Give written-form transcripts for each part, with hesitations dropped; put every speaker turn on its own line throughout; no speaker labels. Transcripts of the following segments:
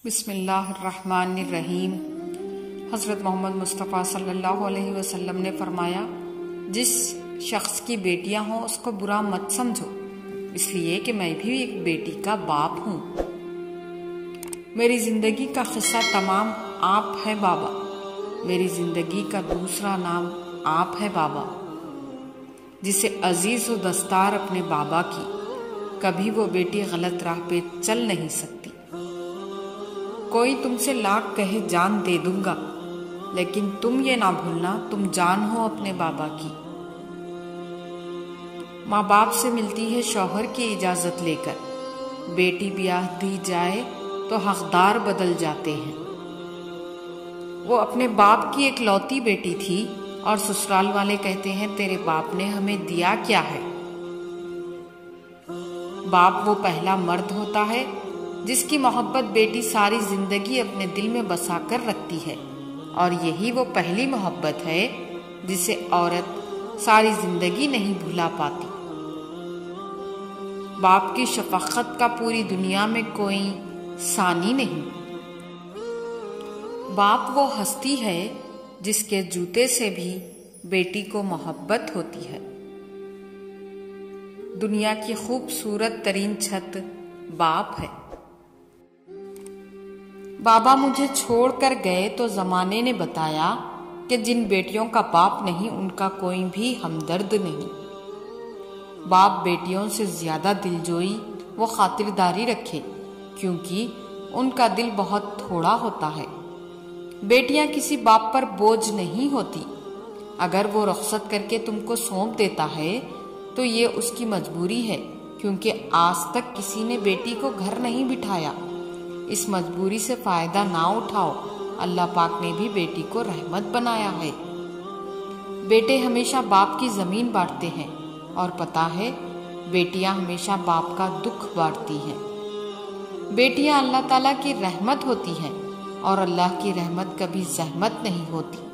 بسم اللہ الرحمن الرحیم۔ حضرت محمد مصطفیٰ صلی اللہ علیہ وسلم نے فرمایا، جس شخص کی بیٹیاں ہوں اس کو برا مت سمجھو، اس لیے کہ میں بھی ایک بیٹی کا باپ ہوں۔ میری زندگی کا قصہ تمام آپ ہے بابا، میری زندگی کا دوسرا نام آپ ہے بابا۔ جسے عزیز و دستار اپنے بابا کی، کبھی وہ بیٹی غلط راہ پہ چل نہیں سکتی۔ کوئی تم سے لاکھ کہے جان دے دوں گا، لیکن تم یہ نہ بھولنا تم جان ہو اپنے بابا کی۔ ماں باپ سے ملتی ہے شوہر کی اجازت لے کر، بیٹی بیاہ دی جائے تو حقدار بدل جاتے ہیں۔ وہ اپنے باپ کی ایک لوتی بیٹی تھی اور سسرال والے کہتے ہیں تیرے باپ نے ہمیں دیا کیا ہے؟ باپ وہ پہلا مرد ہوتا ہے جس کی محبت بیٹی ساری زندگی اپنے دل میں بسا کر رکھتی ہے، اور یہی وہ پہلی محبت ہے جسے عورت ساری زندگی نہیں بھلا پاتی۔ باپ کی شفقت کا پوری دنیا میں کوئی ثانی نہیں۔ باپ وہ ہستی ہے جس کے جوتے سے بھی بیٹی کو محبت ہوتی ہے۔ دنیا کی خوبصورت ترین چھت باپ ہے۔ بابا مجھے چھوڑ کر گئے تو زمانے نے بتایا کہ جن بیٹیوں کا باپ نہیں ان کا کوئی بھی ہمدرد نہیں۔ باپ بیٹیوں سے زیادہ دلجوئی و خاطرداری رکھے، کیونکہ ان کا دل بہت تھوڑا ہوتا ہے۔ بیٹیاں کسی باپ پر بوجھ نہیں ہوتی۔ اگر وہ رخصت کر کے تم کو سونپ دیتا ہے تو یہ اس کی مجبوری ہے، کیونکہ آج تک کسی نے بیٹی کو گھر نہیں بٹھایا۔ اس مجبوری سے فائدہ نہ اٹھاؤ، اللہ پاک نے بھی بیٹی کو رحمت بنایا ہے۔ بیٹے ہمیشہ باپ کی زمین بانٹتے ہیں، اور پتہ ہے بیٹیاں ہمیشہ باپ کا دکھ بانٹتی ہیں۔ بیٹیاں اللہ تعالیٰ کی رحمت ہوتی ہیں، اور اللہ کی رحمت کبھی زحمت نہیں ہوتی۔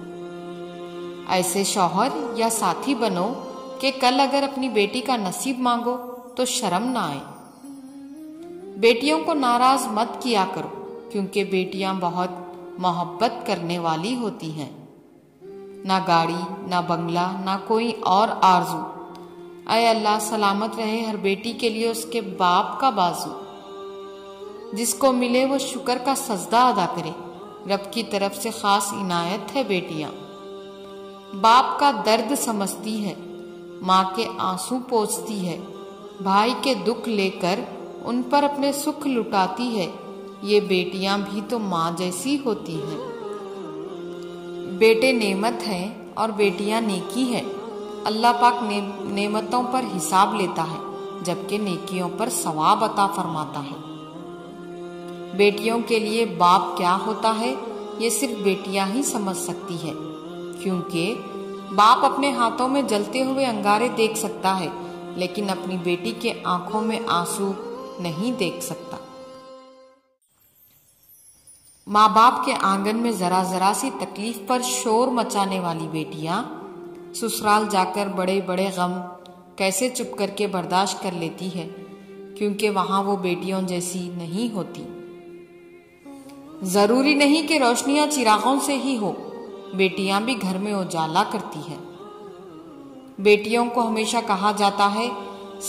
ایسے شوہر یا ساتھی بنو کہ کل اگر اپنی بیٹی کا نصیب مانگو تو شرم نہ آئے۔ بیٹیوں کو ناراض مت کیا کرو، کیونکہ بیٹیاں بہت محبت کرنے والی ہوتی ہیں۔ نہ گاڑی، نہ بنگلہ، نہ کوئی اور آرزو۔ اے اللہ سلامت رہے ہر بیٹی کے لیے اس کے باپ کا بازو۔ جس کو ملے وہ شکر کا سجدہ ادا کرے، رب کی طرف سے خاص عنایت ہے بیٹیاں۔ باپ کا درد سمجھتی ہے، ماں کے آنسو پوچھتی ہے، بھائی کے دکھ لے کر ان پر اپنے سکھ لٹاتی ہے۔ یہ بیٹیاں بھی تو ماں جیسی ہوتی ہیں۔ بیٹے نعمت ہیں اور بیٹیاں نیکی ہیں۔ اللہ پاک نعمتوں پر حساب لیتا ہے، جبکہ نیکیوں پر ثواب عطا فرماتا ہے۔ بیٹیوں کے لیے باپ کیا ہوتا ہے یہ صرف بیٹیاں ہی سمجھ سکتی ہے، کیونکہ باپ اپنے ہاتھوں میں جلتے ہوئے انگارے دیکھ سکتا ہے، لیکن اپنی بیٹی کے آنکھوں میں آنسو نہیں دیکھ سکتا۔ ماں باپ کے آنگن میں ذرا ذرا سی تکلیف پر شور مچانے والی بیٹیاں سسرال جا کر بڑے بڑے غم کیسے چپ کر کے برداشت کر لیتی ہے، کیونکہ وہاں وہ بیٹیوں جیسی نہیں ہوتی۔ ضروری نہیں کہ روشنیاں چراغوں سے ہی ہو، بیٹیاں بھی گھر میں اجالا کرتی ہیں۔ بیٹیوں کو ہمیشہ کہا جاتا ہے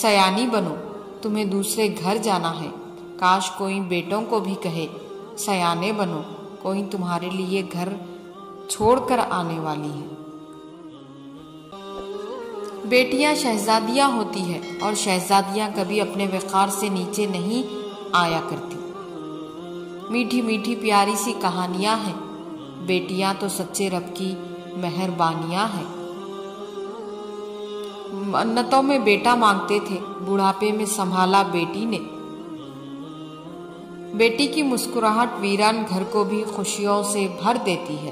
سیانی بنو، تمہیں دوسرے گھر جانا ہے۔ کاش کوئی بیٹوں کو بھی کہے سیانے بنو، کوئی تمہارے لیے گھر چھوڑ کر آنے والی ہے۔ بیٹیاں شہزادیاں ہوتی ہیں، اور شہزادیاں کبھی اپنے وقار سے نیچے نہیں آیا کرتی۔ میٹھی میٹھی پیاری سی کہانیاں ہیں۔ بیٹیاں تو سچے رب کی مہربانیاں ہیں۔ منتوں میں بیٹا مانگتے تھے، بڑھاپے میں سنبھالا بیٹی نے۔ بیٹی کی مسکراہٹ ویران گھر کو بھی خوشیوں سے بھر دیتی ہے۔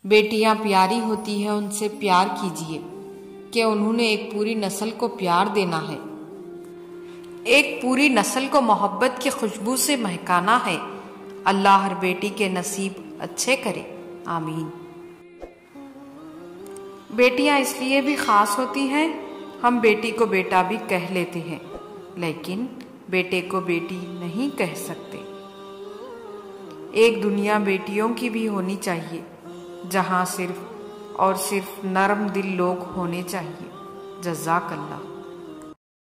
بیٹیاں پیاری ہوتی ہیں، ان سے پیار کیجیے کہ انہوں نے ایک پوری نسل کو پیار دینا ہے، ایک پوری نسل کو محبت کی خوشبو سے مہکانا ہے۔ اللہ ہر بیٹی کے نصیب اچھے کرے، آمین۔ بیٹیاں اس لیے بھی خاص ہوتی ہیں، ہم بیٹی کو بیٹا بھی کہہ لیتے ہیں، لیکن بیٹے کو بیٹی نہیں کہہ سکتے۔ ایک دنیا بیٹیوں کی بھی ہونی چاہیے جہاں صرف اور صرف نرم دل لوگ ہونے چاہیے۔ جزاک اللہ۔